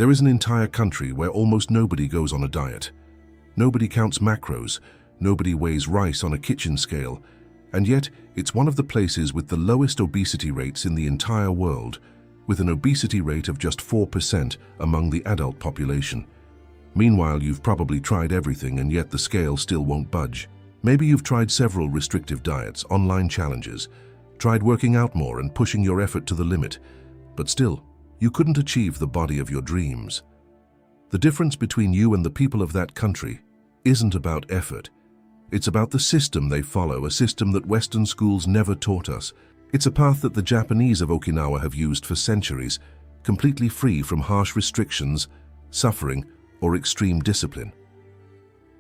There is an entire country where almost nobody goes on a diet. Nobody counts macros, nobody weighs rice on a kitchen scale, and yet it's one of the places with the lowest obesity rates in the entire world, with an obesity rate of just 4% among the adult population. Meanwhile, you've probably tried everything and yet the scale still won't budge. Maybe you've tried several restrictive diets, online challenges, tried working out more and pushing your effort to the limit, but still, you couldn't achieve the body of your dreams. The difference between you and the people of that country isn't about effort. It's about the system they follow, a system that Western schools never taught us. It's a path that the Japanese of Okinawa have used for centuries, completely free from harsh restrictions, suffering, or extreme discipline.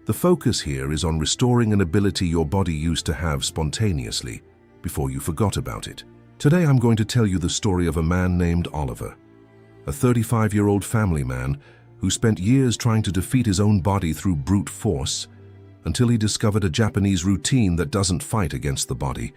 The focus here is on restoring an ability your body used to have spontaneously, before you forgot about it. Today I'm going to tell you the story of a man named Oliver, a 35-year-old family man who spent years trying to defeat his own body through brute force, until he discovered a Japanese routine that doesn't fight against the body.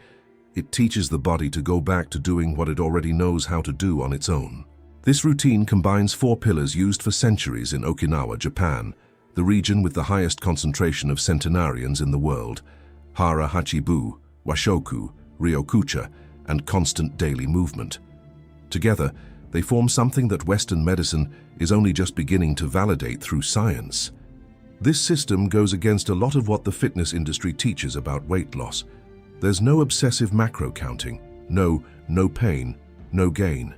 It teaches the body to go back to doing what it already knows how to do on its own. This routine combines 4 pillars used for centuries in Okinawa, Japan, the region with the highest concentration of centenarians in the world: Hara Hachi Bu, Washoku, Ryokucha, and constant daily movement. Together, they form something that Western medicine is only just beginning to validate through science. This system goes against a lot of what the fitness industry teaches about weight loss. There's no obsessive macro counting, no pain, no gain.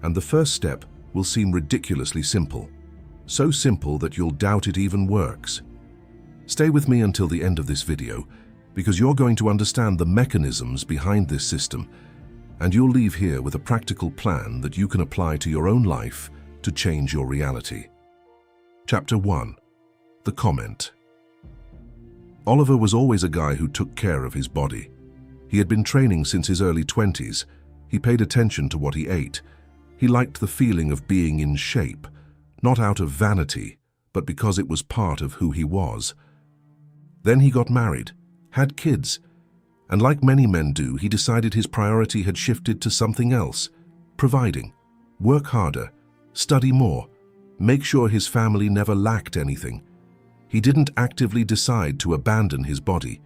And the first step will seem ridiculously simple. So simple that you'll doubt it even works. Stay with me until the end of this video, because you're going to understand the mechanisms behind this system, and you'll leave here with a practical plan that you can apply to your own life to change your reality. Chapter 1. The Comment. Oliver was always a guy who took care of his body. He had been training since his early 20s. He paid attention to what he ate. He liked the feeling of being in shape, not out of vanity, but because it was part of who he was. Then he got married, had kids, and like many men do, he decided his priority had shifted to something else: providing, work harder, study more, make sure his family never lacked anything. He didn't actively decide to abandon his body.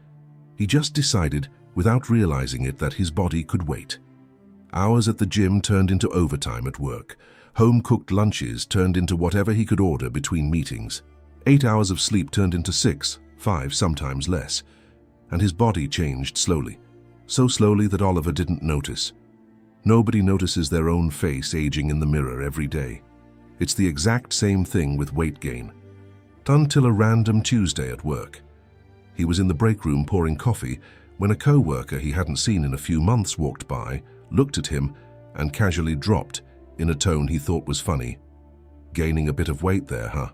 He just decided, without realizing it, that his body could wait. Hours at the gym turned into overtime at work. Home-cooked lunches turned into whatever he could order between meetings. 8 hours of sleep turned into 6, 5, sometimes less. And his body changed slowly. So slowly that Oliver didn't notice. Nobody notices their own face aging in the mirror every day. It's the exact same thing with weight gain. Until a random Tuesday at work. He was in the break room pouring coffee when a co-worker he hadn't seen in a few months walked by, looked at him, and casually dropped, in a tone he thought was funny, "Gaining a bit of weight there, huh?"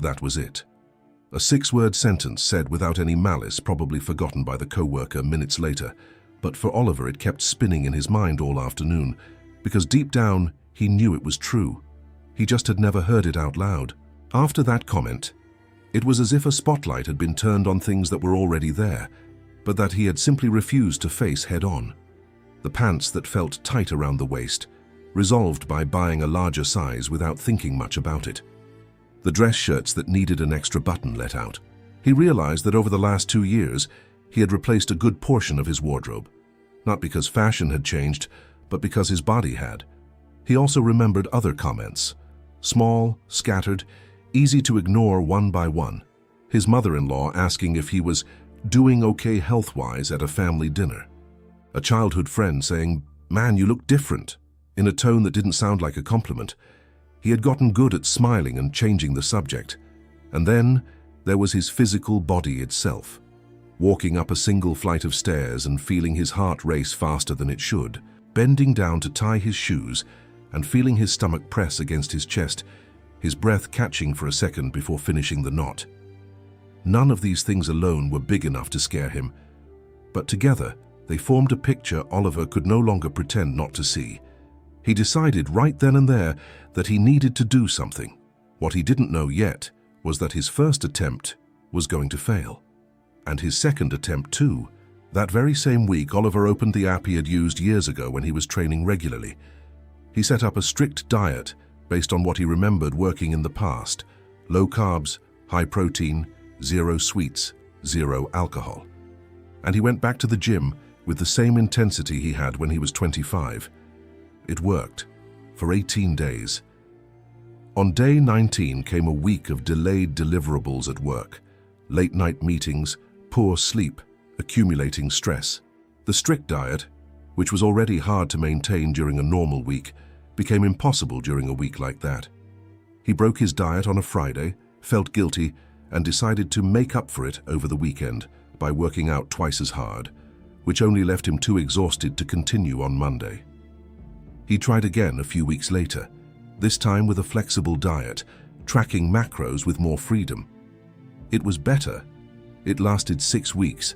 That was it. A 6-word sentence said without any malice, probably forgotten by the co-worker minutes later, but for Oliver it kept spinning in his mind all afternoon, because deep down he knew it was true. He just had never heard it out loud. After that comment, it was as if a spotlight had been turned on things that were already there, but that he had simply refused to face head-on. The pants that felt tight around the waist, resolved by buying a larger size without thinking much about it. The dress shirts that needed an extra button let out. He realized that over the last 2 years, he had replaced a good portion of his wardrobe. Not because fashion had changed, but because his body had. He also remembered other comments. Small, scattered, easy to ignore one by one. His mother-in-law asking if he was doing okay health-wise at a family dinner. A childhood friend saying, "Man, you look different," in a tone that didn't sound like a compliment. He had gotten good at smiling and changing the subject. And then there was his physical body itself. Walking up a single flight of stairs and feeling his heart race faster than it should, bending down to tie his shoes and feeling his stomach press against his chest, his breath catching for a second before finishing the knot. None of these things alone were big enough to scare him, but together they formed a picture Oliver could no longer pretend not to see. He decided right then and there that he needed to do something. What he didn't know yet was that his first attempt was going to fail. And his second attempt too. That very same week, Oliver opened the app he had used years ago when he was training regularly. He set up a strict diet, based on what he remembered working in the past. Low carbs, high protein, 0 sweets, 0 alcohol. And he went back to the gym with the same intensity he had when he was 25. It worked, for 18 days. On day 19 came a week of delayed deliverables at work, late-night meetings, poor sleep, accumulating stress. The strict diet, which was already hard to maintain during a normal week, became impossible during a week like that. He broke his diet on a Friday, felt guilty, and decided to make up for it over the weekend by working out twice as hard, which only left him too exhausted to continue on Monday. He tried again a few weeks later, this time with a flexible diet, tracking macros with more freedom. It was better. It lasted 6 weeks.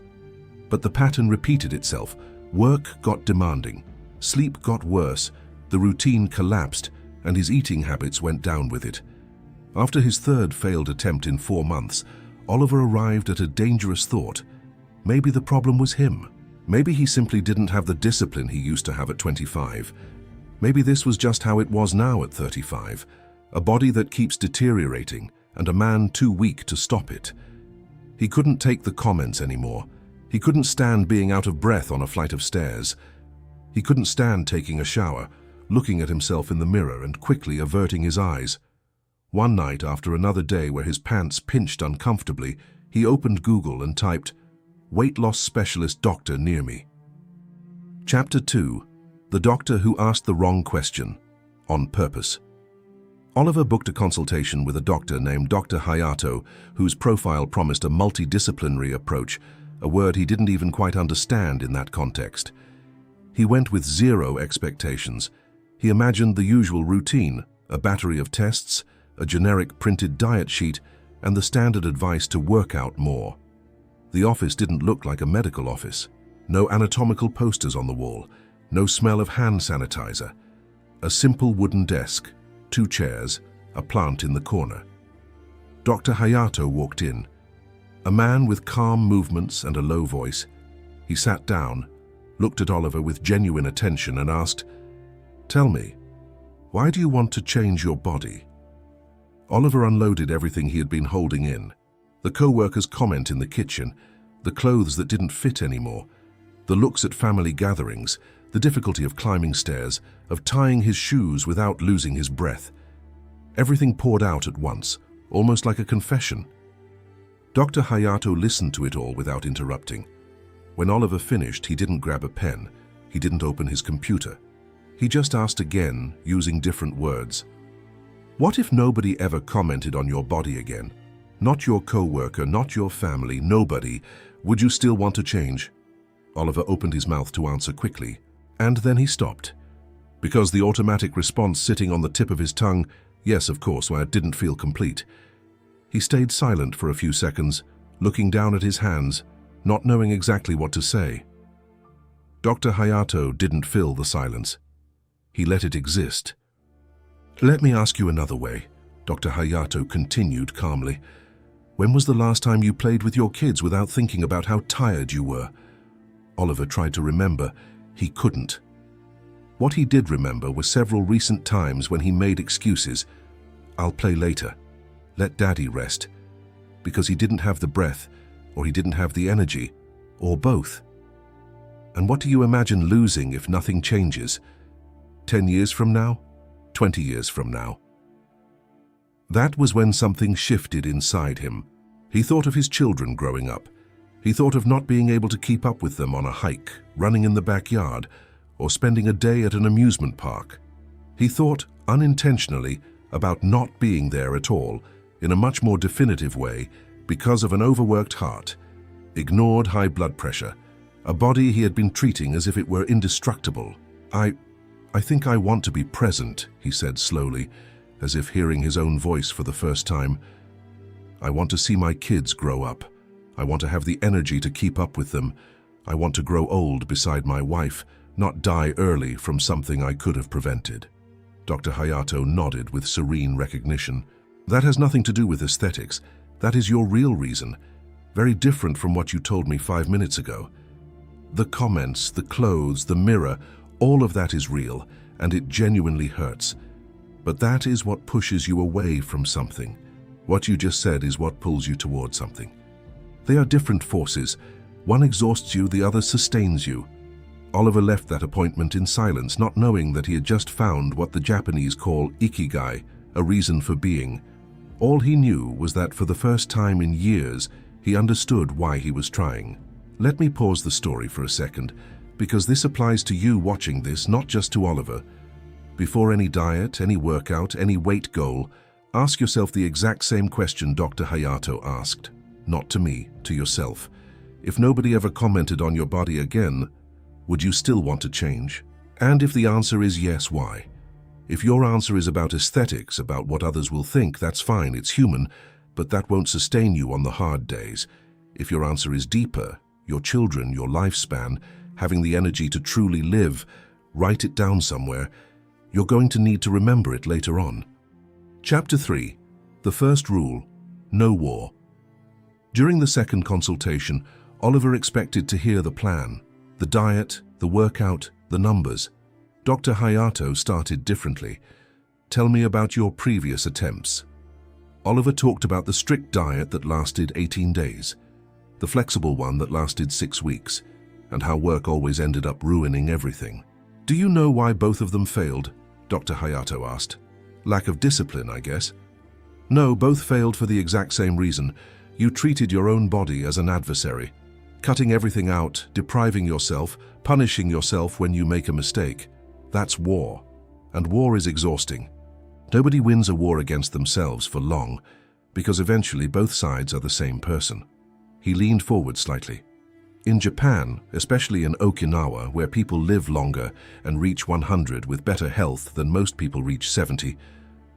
But the pattern repeated itself. Work got demanding, sleep got worse, the routine collapsed, and his eating habits went down with it. After his third failed attempt in 4 months, Oliver arrived at a dangerous thought. Maybe the problem was him. Maybe he simply didn't have the discipline he used to have at 25. Maybe this was just how it was now at 35, a body that keeps deteriorating and a man too weak to stop it. He couldn't take the comments anymore. He couldn't stand being out of breath on a flight of stairs. He couldn't stand taking a shower, looking at himself in the mirror and quickly averting his eyes. One night, after another day where his pants pinched uncomfortably, he opened Google and typed, "Weight loss specialist doctor near me." Chapter 2. The doctor who asked the wrong question, on purpose. Oliver booked a consultation with a doctor named Dr. Hayato, whose profile promised a multidisciplinary approach, a word he didn't even quite understand in that context. He went with 0 expectations. He imagined the usual routine, a battery of tests, a generic printed diet sheet, and the standard advice to work out more. The office didn't look like a medical office. No anatomical posters on the wall, no smell of hand sanitizer. A simple wooden desk, 2 chairs, a plant in the corner. Dr. Hayato walked in, a man with calm movements and a low voice. He sat down, looked at Oliver with genuine attention and asked, "Tell me, why do you want to change your body?" Oliver unloaded everything he had been holding in. The co-worker's comment in the kitchen, the clothes that didn't fit anymore, the looks at family gatherings, the difficulty of climbing stairs, of tying his shoes without losing his breath. Everything poured out at once, almost like a confession. Dr. Hayato listened to it all without interrupting. When Oliver finished, he didn't grab a pen. He didn't open his computer. He just asked again, using different words. "What if nobody ever commented on your body again? Not your co-worker, not your family, nobody. Would you still want to change?" Oliver opened his mouth to answer quickly, and then he stopped. Because the automatic response sitting on the tip of his tongue, yes, of course, where it didn't feel complete. He stayed silent for a few seconds, looking down at his hands, not knowing exactly what to say. Dr. Hayato didn't fill the silence. He let it exist. "Let me ask you another way," Dr. Hayato continued calmly. "When was the last time you played with your kids without thinking about how tired you were?" Oliver tried to remember. He couldn't. What he did remember were several recent times when he made excuses. "I'll play later. Let Daddy rest." Because he didn't have the breath, or he didn't have the energy, or both. And what do you imagine losing if nothing changes? 10 years from now? 20 years from now? That was when something shifted inside him. He thought of his children growing up. He thought of not being able to keep up with them on a hike, running in the backyard, or spending a day at an amusement park. He thought, unintentionally, about not being there at all, in a much more definitive way, because of an overworked heart, ignored high blood pressure, a body he had been treating as if it were indestructible. I think I want to be present," he said slowly, as if hearing his own voice for the first time. "I want to see my kids grow up. I want to have the energy to keep up with them. I want to grow old beside my wife, not die early from something I could have prevented." Dr. Hayato nodded with serene recognition. "That has nothing to do with aesthetics. That is your real reason, very different from what you told me 5 minutes ago. The comments, the clothes, the mirror, all of that is real, and it genuinely hurts. But that is what pushes you away from something. What you just said is what pulls you towards something. They are different forces. One exhausts you, the other sustains you. Oliver left that appointment in silence, not knowing that he had just found what the Japanese call ikigai, a reason for being. All he knew was that for the first time in years, he understood why he was trying. Let me pause the story for a second, because this applies to you watching this, not just to Oliver. Before any diet, any workout, any weight goal, ask yourself the exact same question Dr. Hayato asked. Not to me, to yourself. If nobody ever commented on your body again, would you still want to change? And if the answer is yes, why? If your answer is about aesthetics, about what others will think, that's fine, it's human, but that won't sustain you on the hard days. If your answer is deeper, your children, your lifespan, having the energy to truly live, write it down somewhere. You're going to need to remember it later on. Chapter 3. The first rule: no war. During the second consultation, Oliver expected to hear the plan, the diet, the workout, the numbers. Dr. Hayato started differently. Tell me about your previous attempts. Oliver talked about the strict diet that lasted 18 days, the flexible one that lasted 6 weeks, and how work always ended up ruining everything. Do you know why both of them failed? Dr. Hayato asked. Lack of discipline, I guess. No, both failed for the exact same reason. You treated your own body as an adversary, cutting everything out, depriving yourself, punishing yourself when you make a mistake. That's war, and war is exhausting. Nobody wins a war against themselves for long, because eventually both sides are the same person. He leaned forward slightly. In Japan, especially in Okinawa, where people live longer and reach 100 with better health than most people reach 70,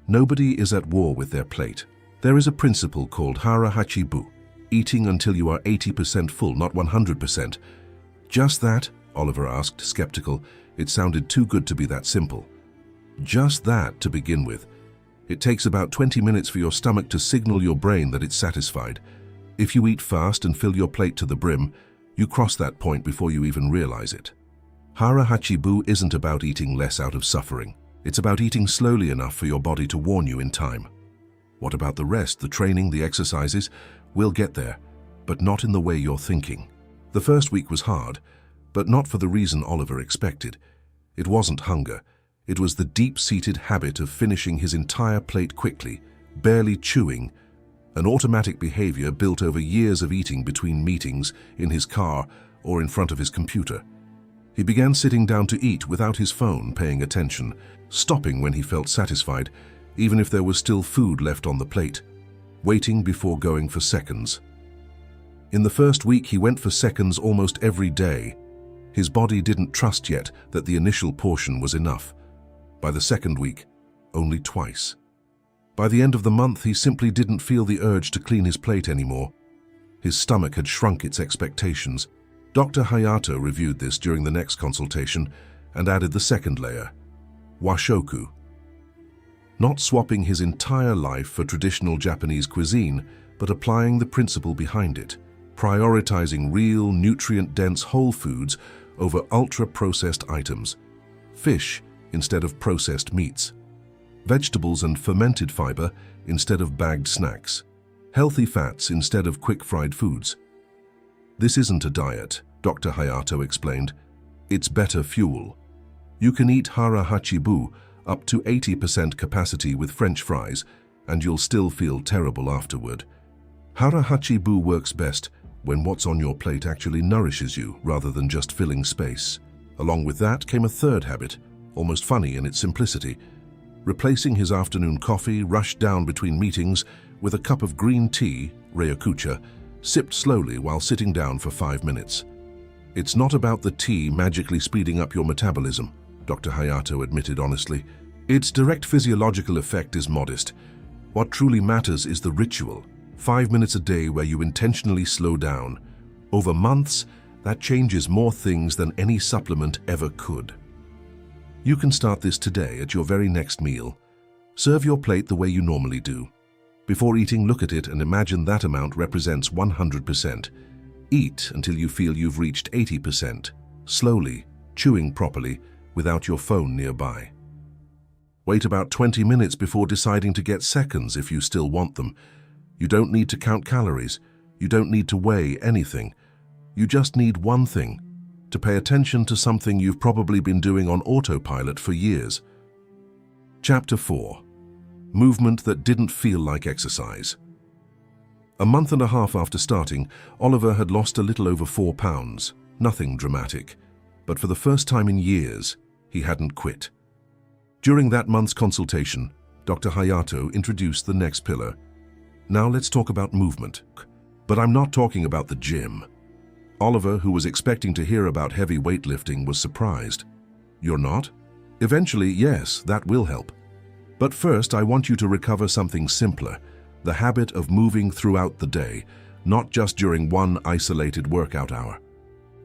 nobody is at war with their plate. There is a principle called Hara Hachi Bu, eating until you are 80% full, not 100%. Just that? Oliver asked, skeptical. It sounded too good to be that simple. Just that to begin with. It takes about 20 minutes for your stomach to signal your brain that it's satisfied. If you eat fast and fill your plate to the brim, you cross that point before you even realize it. Hara Hachi Bu isn't about eating less out of suffering. It's about eating slowly enough for your body to warn you in time. What about the rest, the training, the exercises? We'll get there, but not in the way you're thinking. The first week was hard, but not for the reason Oliver expected. It wasn't hunger. It was the deep-seated habit of finishing his entire plate quickly, barely chewing, an automatic behavior built over years of eating between meetings, in his car, or in front of his computer. He began sitting down to eat without his phone paying attention, stopping when he felt satisfied, even if there was still food left on the plate, waiting before going for seconds. In the first week, he went for seconds almost every day. His body didn't trust yet that the initial portion was enough. By the second week, only twice. By the end of the month, he simply didn't feel the urge to clean his plate anymore. His stomach had shrunk its expectations. Dr. Hayato reviewed this during the next consultation and added the second layer, Washoku. Not swapping his entire life for traditional Japanese cuisine, but applying the principle behind it, prioritizing real, nutrient-dense whole foods over ultra-processed items, fish instead of processed meats, vegetables and fermented fiber instead of bagged snacks, healthy fats instead of quick-fried foods. This isn't a diet, Dr. Hayato explained. It's better fuel. You can eat Hara Hachi Bu up to 80% capacity with French fries, and you'll still feel terrible afterward. Hara Hachi Bu works best when what's on your plate actually nourishes you rather than just filling space. Along with that came a third habit, almost funny in its simplicity, replacing his afternoon coffee rushed down between meetings with a cup of green tea, Ryokucha, sipped slowly while sitting down for 5 minutes. It's not about the tea magically speeding up your metabolism, Dr. Hayato admitted honestly. Its direct physiological effect is modest. What truly matters is the ritual, 5 minutes a day where you intentionally slow down. Over months, that changes more things than any supplement ever could. You can start this today at your very next meal. Serve your plate the way you normally do. Before eating, look at it and imagine that amount represents 100%. Eat until you feel you've reached 80%, slowly, chewing properly, without your phone nearby. Wait about 20 minutes before deciding to get seconds if you still want them. You don't need to count calories. You don't need to weigh anything. You just need one thing: to pay attention to something you've probably been doing on autopilot for years. Chapter 4. Movement that didn't feel like exercise. A month and a half after starting, Oliver had lost a little over 4 pounds. Nothing dramatic. But for the first time in years, he hadn't quit. During that month's consultation, Dr. Hayato introduced the next pillar. Now let's talk about movement. But I'm not talking about the gym. Oliver, who was expecting to hear about heavy weightlifting, was surprised. You're not? Eventually, yes, that will help. But first, I want you to recover something simpler: the habit of moving throughout the day, not just during one isolated workout hour.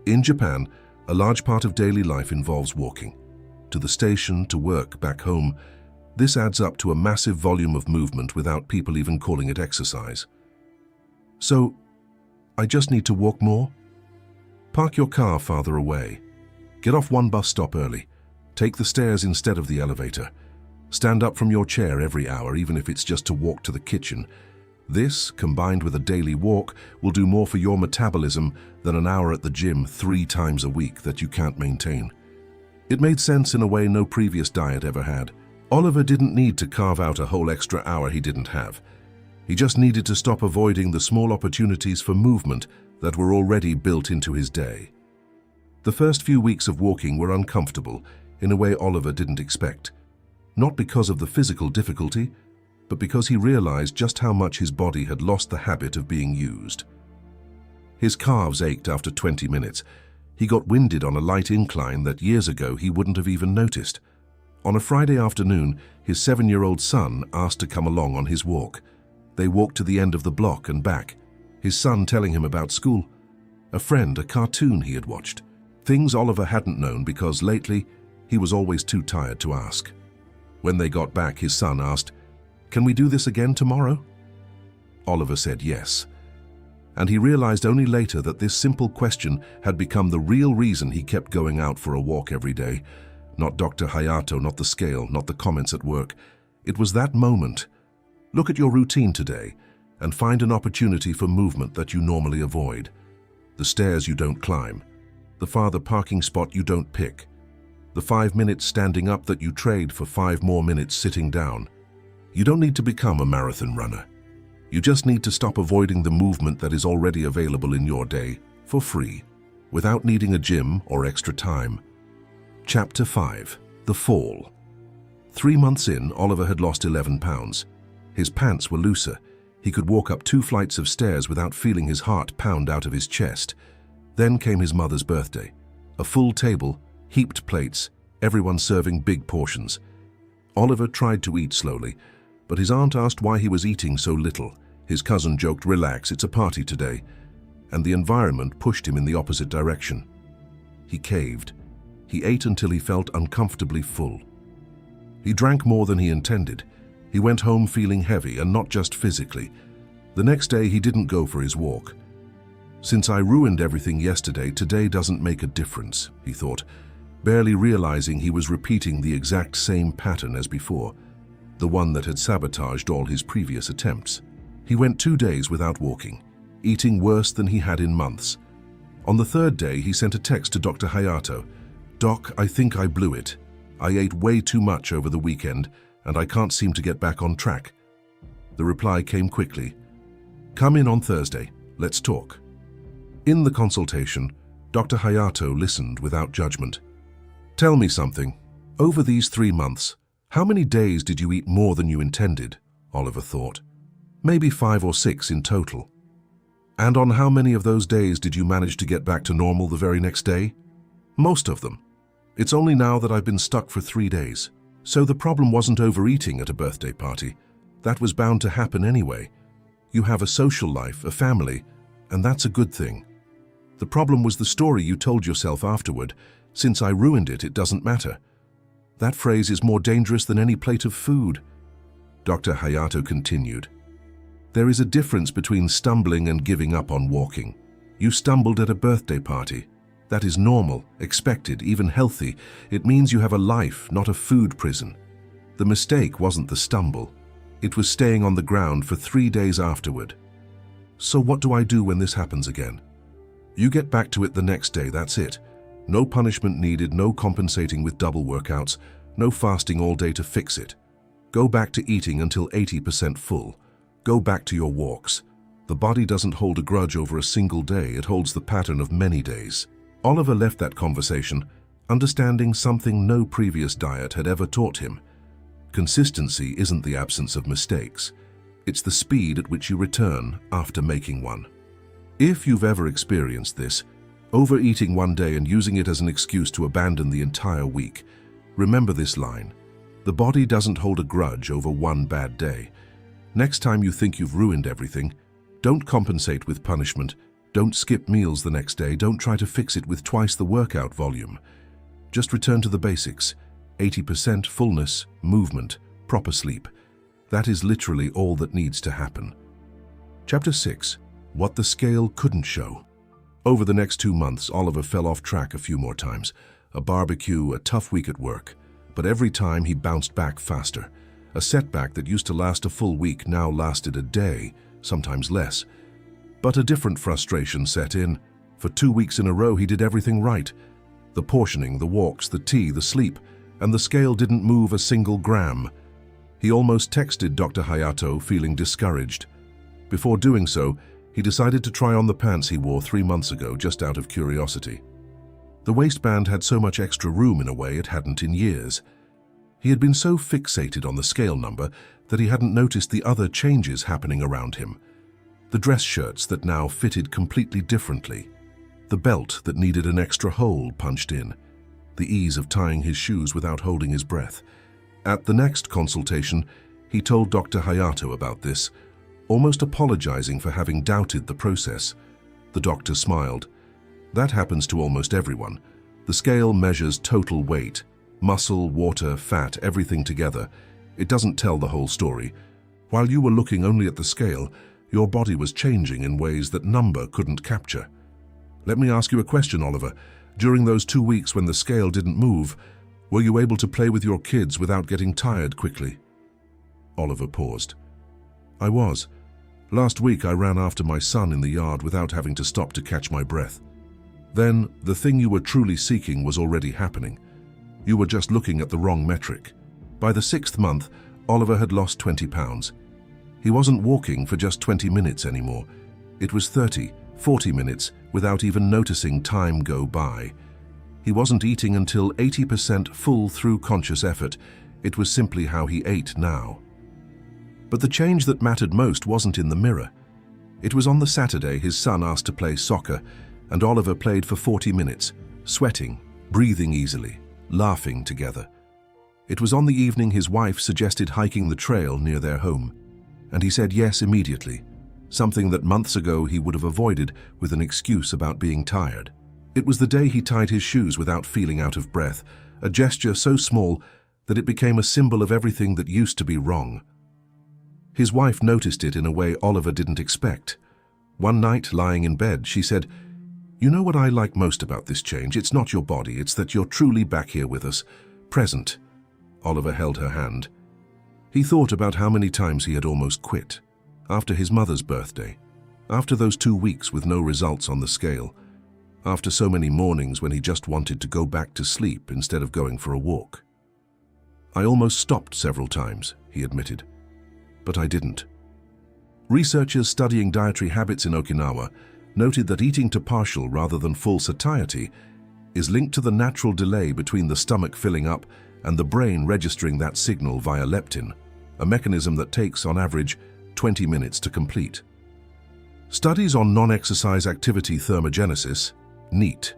In Japan, a large part of daily life involves walking. To the station, to work, back home. This adds up to a massive volume of movement without people even calling it exercise. So, I just need to walk more? Park your car farther away. Get off one bus stop early. Take the stairs instead of the elevator. Stand up from your chair every hour, even if it's just to walk to the kitchen. This, combined with a daily walk, will do more for your metabolism than an hour at the gym 3 times a week that you can't maintain. It made sense in a way no previous diet ever had. Oliver didn't need to carve out a whole extra hour he didn't have. He just needed to stop avoiding the small opportunities for movement that were already built into his day. The first few weeks of walking were uncomfortable in a way Oliver didn't expect. Not because of the physical difficulty, but because he realized just how much his body had lost the habit of being used. His calves ached after 20 minutes. He got winded on a light incline that years ago he wouldn't have even noticed. On a Friday afternoon, his 7-year-old son asked to come along on his walk. They walked to the end of the block and back, his son telling him about school, a friend, a cartoon he had watched. Things Oliver hadn't known because lately he was always too tired to ask. When they got back, his son asked, "Can we do this again tomorrow?" Oliver said yes. And he realized only later that this simple question had become the real reason he kept going out for a walk every day. Not Dr. Hayato, not the scale, not the comments at work. It was that moment. Look at your routine today and find an opportunity for movement that you normally avoid. The stairs you don't climb. The farther parking spot you don't pick. The 5 minutes standing up that you trade for 5 more minutes sitting down. You don't need to become a marathon runner. You just need to stop avoiding the movement that is already available in your day, for free, without needing a gym or extra time. Chapter 5. The Fall. 3 months in, Oliver had lost 11 pounds. His pants were looser. He could walk up 2 flights of stairs without feeling his heart pound out of his chest. Then came his mother's birthday. A full table, heaped plates, everyone serving big portions. Oliver tried to eat slowly, but his aunt asked why he was eating so little. His cousin joked, "Relax, it's a party today." And the environment pushed him in the opposite direction. He caved. He ate until he felt uncomfortably full. He drank more than he intended. He went home feeling heavy, and not just physically. The next day he didn't go for his walk. "Since I ruined everything yesterday, today doesn't make a difference," he thought, barely realizing he was repeating the exact same pattern as before, the one that had sabotaged all his previous attempts. He went 2 days without walking, eating worse than he had in months. On the 3rd day, he sent a text to Dr. Hayato. "Doc, I think I blew it. I ate way too much over the weekend, and I can't seem to get back on track." The reply came quickly. "Come in on Thursday. Let's talk." In the consultation, Dr. Hayato listened without judgment. "Tell me something. Over these 3 months, how many days did you eat more than you intended?" Oliver thought. "Maybe 5 or 6 in total. And on how many of those days did you manage to get back to normal the very next day?" "Most of them. It's only now that I've been stuck for 3 days. So the problem wasn't overeating at a birthday party. That was bound to happen anyway. You have a social life, a family, and that's a good thing. The problem was the story you told yourself afterward. Since I ruined it, it doesn't matter. That phrase is more dangerous than any plate of food." Dr. Hayato continued. "There is a difference between stumbling and giving up on walking. You stumbled at a birthday party. That is normal, expected, even healthy. It means you have a life, not a food prison. The mistake wasn't the stumble. It was staying on the ground for 3 days afterward. So what do I do when this happens again? You get back to it the next day, that's it. No punishment needed, no compensating with double workouts, no fasting all day to fix it. Go back to eating until 80% full. Go back to your walks. The body doesn't hold a grudge over a single day, it holds the pattern of many days. Oliver left that conversation understanding something no previous diet had ever taught him. Consistency isn't the absence of mistakes. It's the speed at which you return after making one. If you've ever experienced this, overeating one day and using it as an excuse to abandon the entire week, remember this line: the body doesn't hold a grudge over one bad day. Next time you think you've ruined everything, don't compensate with punishment, don't skip meals the next day, don't try to fix it with twice the workout volume. Just return to the basics: 80% fullness, movement, proper sleep. That is literally all that needs to happen. Chapter 6. What the scale couldn't show. Over the next 2 months, Oliver fell off track a few more times. A barbecue, a tough week at work. But every time he bounced back faster. A setback that used to last a full week now lasted a day, sometimes less. But a different frustration set in. For 2 weeks in a row, he did everything right. The portioning, the walks, the tea, the sleep, and the scale didn't move a single gram. He almost texted Dr. Hayato, feeling discouraged. Before doing so, he decided to try on the pants he wore 3 months ago just out of curiosity. The waistband had so much extra room in a way it hadn't in years. He had been so fixated on the scale number that he hadn't noticed the other changes happening around him. The dress shirts that now fitted completely differently. The belt that needed an extra hole punched in. The ease of tying his shoes without holding his breath. At the next consultation, he told Dr. Hayato about this, almost apologizing for having doubted the process. The doctor smiled. That happens to almost everyone. The scale measures total weight, muscle, water, fat, everything together. It doesn't tell the whole story. While you were looking only at the scale, your body was changing in ways that number couldn't capture. Let me ask you a question, Oliver. During those 2 weeks when the scale didn't move, were you able to play with your kids without getting tired quickly? Oliver paused. I was. Last week I ran after my son in the yard without having to stop to catch my breath. Then, the thing you were truly seeking was already happening. You were just looking at the wrong metric. By the 6th month, Oliver had lost 20 pounds. He wasn't walking for just 20 minutes anymore. It was 30, 40 minutes without even noticing time go by. He wasn't eating until 80% full through conscious effort. It was simply how he ate now. But the change that mattered most wasn't in the mirror. It was on the Saturday his son asked to play soccer, and Oliver played for 40 minutes, sweating, breathing easily, laughing together. It was on the evening his wife suggested hiking the trail near their home, and he said yes immediately, something that months ago he would have avoided with an excuse about being tired. It was the day he tied his shoes without feeling out of breath, a gesture so small that it became a symbol of everything that used to be wrong. His wife noticed it in a way Oliver didn't expect. One night, lying in bed, she said, "You know what I like most about this change? It's not your body, it's that you're truly back here with us, present." Oliver held her hand. He thought about how many times he had almost quit. After his mother's birthday, after those 2 weeks with no results on the scale, after so many mornings when he just wanted to go back to sleep instead of going for a walk. "I almost stopped several times," he admitted. "But I didn't." Researchers studying dietary habits in Okinawa noted that eating to partial rather than full satiety is linked to the natural delay between the stomach filling up and the brain registering that signal via leptin, a mechanism that takes, on average, 20 minutes to complete. Studies on non-exercise activity thermogenesis, NEAT,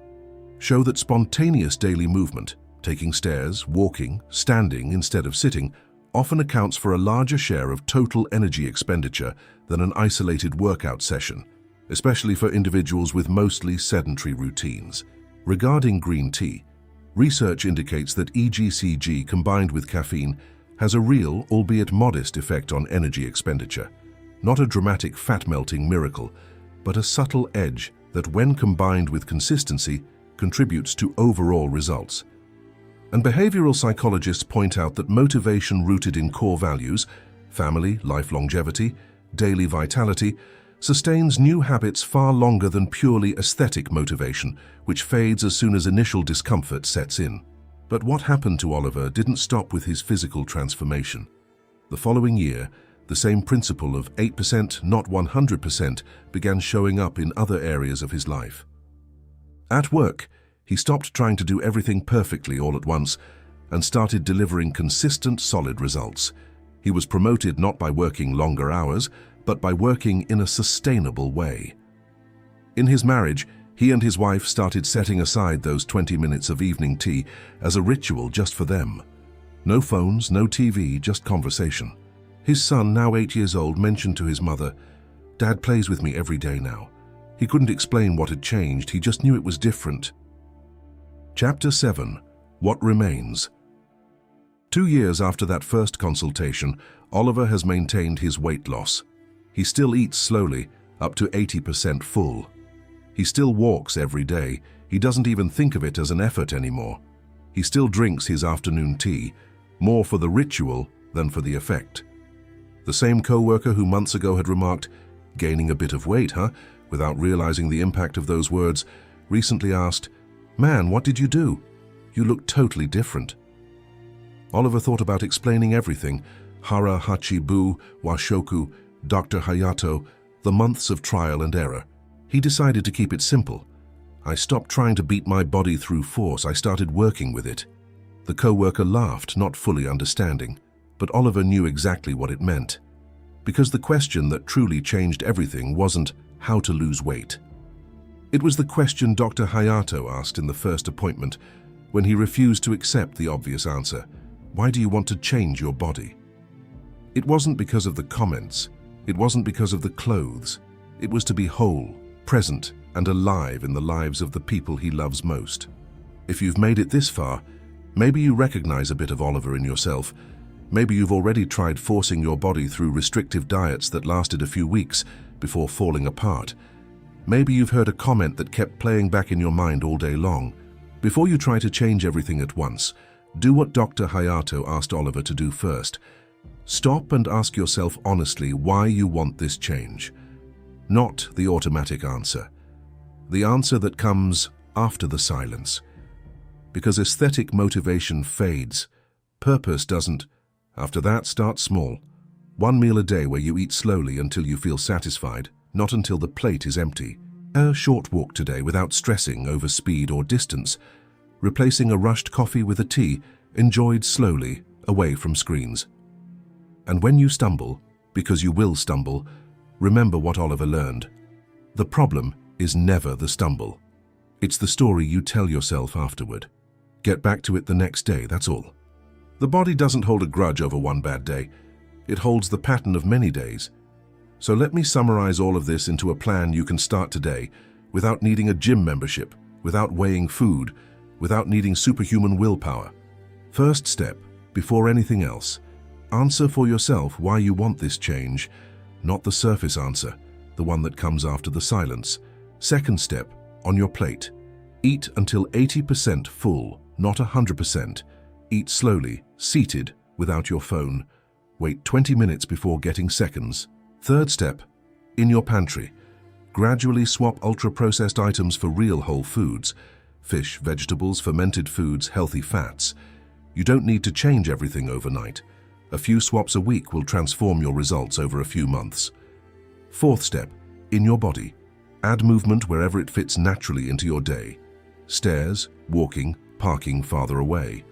show that spontaneous daily movement, taking stairs, walking, standing instead of sitting, often accounts for a larger share of total energy expenditure than an isolated workout session, especially for individuals with mostly sedentary routines. Regarding green tea, research indicates that EGCG combined with caffeine has a real, albeit modest, effect on energy expenditure. Not a dramatic fat-melting miracle, but a subtle edge that, when combined with consistency, contributes to overall results. And behavioral psychologists point out that motivation rooted in core values, family, life longevity, daily vitality, sustains new habits far longer than purely aesthetic motivation, which fades as soon as initial discomfort sets in. But what happened to Oliver didn't stop with his physical transformation. The following year, the same principle of 8%, not 100%, began showing up in other areas of his life. At work, he stopped trying to do everything perfectly all at once and started delivering consistent, solid results. He was promoted not by working longer hours, but by working in a sustainable way. In his marriage, he and his wife started setting aside those 20 minutes of evening tea as a ritual just for them. No phones, no TV, just conversation. His son, now 8 years old, mentioned to his mother, "Dad plays with me every day now." He couldn't explain what had changed, he just knew it was different. Chapter 7. What Remains. 2 years after that first consultation, Oliver has maintained his weight loss. He still eats slowly, up to 80% full. He still walks every day. He doesn't even think of it as an effort anymore. He still drinks his afternoon tea, more for the ritual than for the effect. The same co-worker who months ago had remarked, "Gaining a bit of weight, huh?" without realizing the impact of those words, recently asked, "Man, what did you do? You look totally different." Oliver thought about explaining everything: Hara Hachi Bu, Washoku, Dr. Hayato, the months of trial and error. He decided to keep it simple. "I stopped trying to beat my body through force, I started working with it." The co-worker laughed, not fully understanding, but Oliver knew exactly what it meant. Because the question that truly changed everything wasn't how to lose weight. It was the question Dr. Hayato asked in the first appointment, when he refused to accept the obvious answer: "Why do you want to change your body?" It wasn't because of the comments. It wasn't because of the clothes. It was to be whole, present, and alive in the lives of the people he loves most. If you've made it this far, maybe you recognize a bit of Oliver in yourself. Maybe you've already tried forcing your body through restrictive diets that lasted a few weeks before falling apart. Maybe you've heard a comment that kept playing back in your mind all day long. Before you try to change everything at once, do what Dr. Hayato asked Oliver to do first. Stop and ask yourself honestly why you want this change. Not the automatic answer. The answer that comes after the silence. Because aesthetic motivation fades. Purpose doesn't. After that, start small. 1 meal a day where you eat slowly until you feel satisfied, not until the plate is empty. A short walk today without stressing over speed or distance. Replacing a rushed coffee with a tea, enjoyed slowly, away from screens. And when you stumble, because you will stumble, remember what Oliver learned. The problem is never the stumble. It's the story you tell yourself afterward. Get back to it the next day, that's all. The body doesn't hold a grudge over one bad day. It holds the pattern of many days. So let me summarize all of this into a plan you can start today, without needing a gym membership, without weighing food, without needing superhuman willpower. First step, before anything else, answer for yourself why you want this change, not the surface answer, the one that comes after the silence. Second step, on your plate. Eat until 80% full, not 100%. Eat slowly, seated, without your phone. Wait 20 minutes before getting seconds. Third step, in your pantry. Gradually swap ultra-processed items for real whole foods. Fish, vegetables, fermented foods, healthy fats. You don't need to change everything overnight. A few swaps a week will transform your results over a few months. Fourth step, in your body. Add movement wherever it fits naturally into your day. Stairs, walking, parking farther away.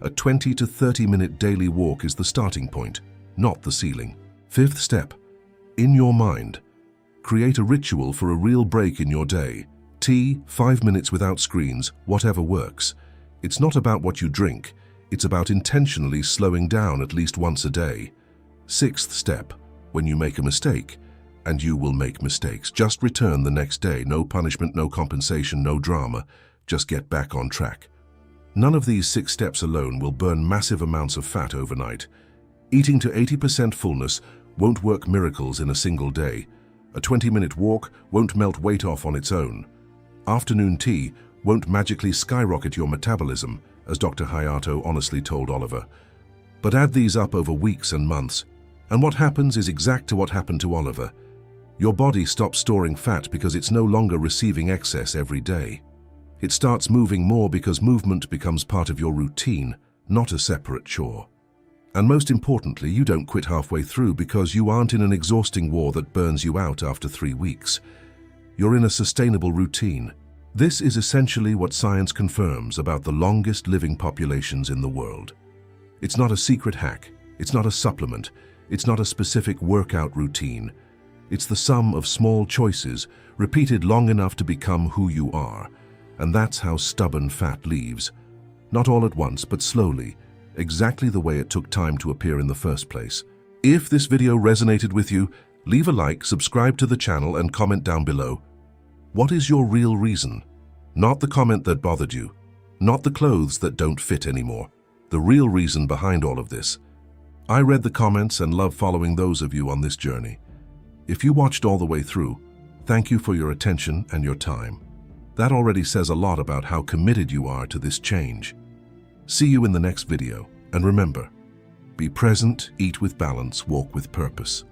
A 20 to 30-minute daily walk is the starting point, not the ceiling. Fifth step, in your mind. Create a ritual for a real break in your day. Tea, 5 minutes without screens, whatever works. It's not about what you drink. It's about intentionally slowing down at least once a day. Sixth step, when you make a mistake, and you will make mistakes, just return the next day. No punishment, no compensation, no drama. Just get back on track. None of these 6 steps alone will burn massive amounts of fat overnight. Eating to 80% fullness won't work miracles in a single day. A 20-minute walk won't melt weight off on its own. Afternoon tea won't magically skyrocket your metabolism. as Dr. Hayato honestly told Oliver. But add these up over weeks and months, and what happens is exact to what happened to Oliver. Your body stops storing fat because it's no longer receiving excess every day. It starts moving more because movement becomes part of your routine, not a separate chore. And most importantly, you don't quit halfway through because you aren't in an exhausting war that burns you out after 3 weeks. You're in a sustainable routine. This is essentially what science confirms about the longest living populations in the world. It's not a secret hack, it's not a supplement, it's not a specific workout routine. It's the sum of small choices repeated long enough to become who you are. And that's how stubborn fat leaves. Not all at once, but slowly, exactly the way it took time to appear in the first place. If this video resonated with you, leave a like, subscribe to the channel, and comment down below. What is your real reason? Not the comment that bothered you, not the clothes that don't fit anymore. The real reason behind all of this. I read the comments and love following those of you on this journey. If you watched all the way through, thank you for your attention and your time. That already says a lot about how committed you are to this change. See you in the next video, and remember, be present, eat with balance, walk with purpose.